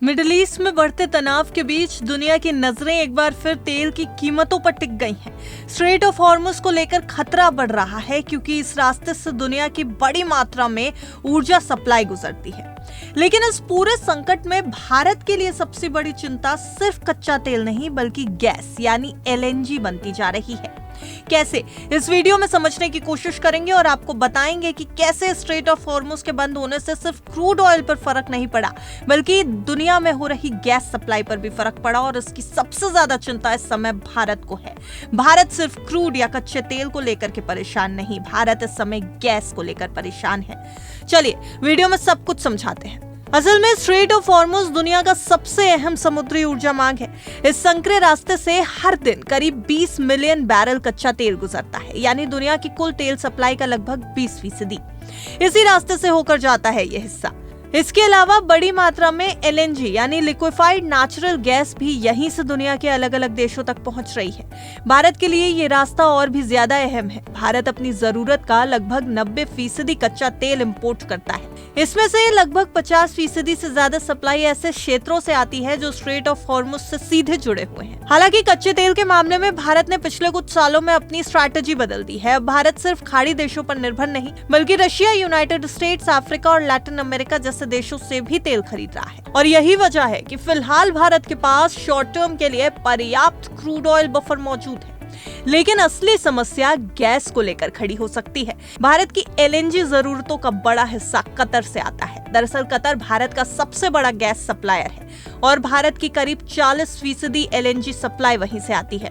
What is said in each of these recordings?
Middle east में बढ़ते तनाव के बीच दुनिया की नजरें एक बार फिर तेल की कीमतों पर टिक गई हैं। स्ट्रेट ऑफ हॉर्मुज को लेकर खतरा बढ़ रहा है क्योंकि इस रास्ते से दुनिया की बड़ी मात्रा में ऊर्जा सप्लाई गुजरती है। लेकिन इस पूरे संकट में भारत के लिए सबसे बड़ी चिंता सिर्फ कच्चा तेल नहीं बल्कि गैस यानी LNG बनती जा रही है। कैसे, इस वीडियो में समझने की कोशिश करेंगे और आपको बताएंगे कि कैसे स्ट्रेट ऑफ हॉर्मुज के बंद होने से सिर्फ क्रूड ऑयल पर फर्क नहीं पड़ा बल्कि दुनिया में हो रही गैस सप्लाई पर भी फर्क पड़ा और इसकी सबसे ज्यादा चिंता इस समय भारत को है। भारत सिर्फ क्रूड या कच्चे तेल को लेकर के परेशान नहीं, भारत इस समय गैस को लेकर परेशान है। चलिए वीडियो में सब कुछ समझाते हैं। असल में स्ट्रेट ऑफ हॉर्मुज दुनिया का सबसे अहम समुद्री ऊर्जा मार्ग है। इस संकरे रास्ते से हर दिन करीब 20 मिलियन बैरल कच्चा तेल गुजरता है, यानी दुनिया की कुल तेल सप्लाई का लगभग 20%। इसी रास्ते से होकर जाता है यह हिस्सा। इसके अलावा बड़ी मात्रा में LNG यानी लिक्विफाइड नेचुरल गैस भी यहीं से दुनिया के अलग अलग देशों तक पहुंच रही है। भारत के लिए ये रास्ता और भी ज्यादा अहम है। भारत अपनी जरूरत का लगभग 90% कच्चा तेल इंपोर्ट करता है। इसमें से लगभग 50% से ज्यादा सप्लाई ऐसे क्षेत्रों से आती है जो स्ट्रेट ऑफ हॉर्मुज से सीधे जुड़े हुए हैं। हालांकि कच्चे तेल के मामले में भारत ने पिछले कुछ सालों में अपनी स्ट्रैटेजी बदल दी है। अब भारत सिर्फ खाड़ी देशों पर निर्भर नहीं बल्कि रशिया, यूनाइटेड स्टेट्स, अफ्रीका और लैटिन अमेरिका जैसे देशों से भी तेल खरीद रहा है। और यही वजह है कि फिलहाल भारत के पास शॉर्ट टर्म के लिए पर्याप्त क्रूड ऑयल बफर मौजूद है। लेकिन असली समस्या गैस को लेकर खड़ी हो सकती है। भारत की LNG जरूरतों का बड़ा हिस्सा कतर से आता है। दरअसल कतर भारत का सबसे बड़ा गैस सप्लायर है और भारत की करीब 40% LNG सप्लाई वहीं से आती है।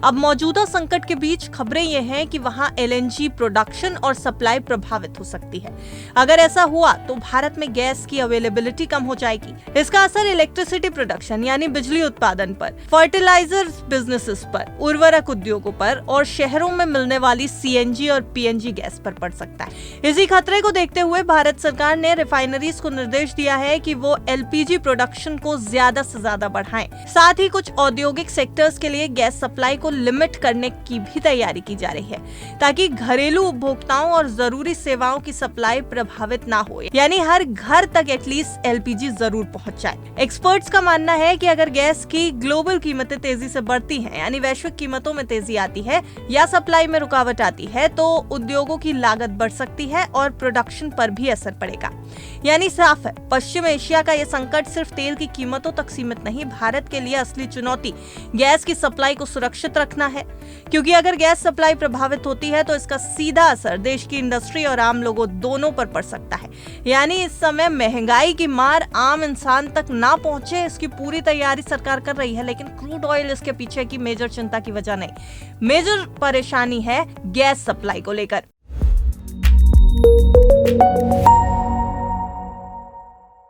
अब मौजूदा संकट के बीच खबरें ये हैं कि वहां LNG प्रोडक्शन और सप्लाई प्रभावित हो सकती है। अगर ऐसा हुआ तो भारत में गैस की अवेलेबिलिटी कम हो जाएगी। इसका असर इलेक्ट्रिसिटी प्रोडक्शन यानी बिजली उत्पादन पर, फर्टिलाइजर बिजनेसेस पर, उर्वरक उद्योगों पर और शहरों में मिलने वाली CNG और PNG गैस पर पड़ सकता है। इसी खतरे को देखते हुए भारत सरकार ने रिफाइनरीज को निर्देश दिया है कि वो LPG प्रोडक्शन को ज्यादा से ज्यादा बढ़ाएं। साथ ही कुछ औद्योगिक सेक्टर्स के लिए गैस सप्लाई को लिमिट करने की भी तैयारी की जा रही है ताकि घरेलू उपभोक्ताओं और जरूरी सेवाओं की सप्लाई प्रभावित ना हो, यानी हर घर तक एटलीस्ट LPG जरूर पहुंच जाए। एक्सपर्ट्स का मानना है कि अगर गैस की ग्लोबल कीमतें तेजी से बढ़ती हैं, यानी वैश्विक कीमतों में तेजी आती है या सप्लाई में रुकावट आती है तो उद्योगों की लागत बढ़ सकती है और प्रोडक्शन पर भी असर पड़ेगा। यानी साफ है, पश्चिम एशिया का यह संकट सिर्फ तेल की कीमतों तक सीमित नहीं, भारत के लिए असली चुनौती गैस की सप्लाई को सुरक्षित रखना है। क्योंकि अगर गैस सप्लाई प्रभावित होती है तो इसका सीधा असर देश की इंडस्ट्री और आम लोगों दोनों पर पड़ सकता है। यानी इस समय महंगाई की मार आम इंसान तक ना पहुंचे, इसकी पूरी तैयारी सरकार कर रही है। लेकिन क्रूड ऑयल इसके पीछे की मेजर चिंता की वजह नहीं, मेजर परेशानी है गैस सप्लाई को लेकर।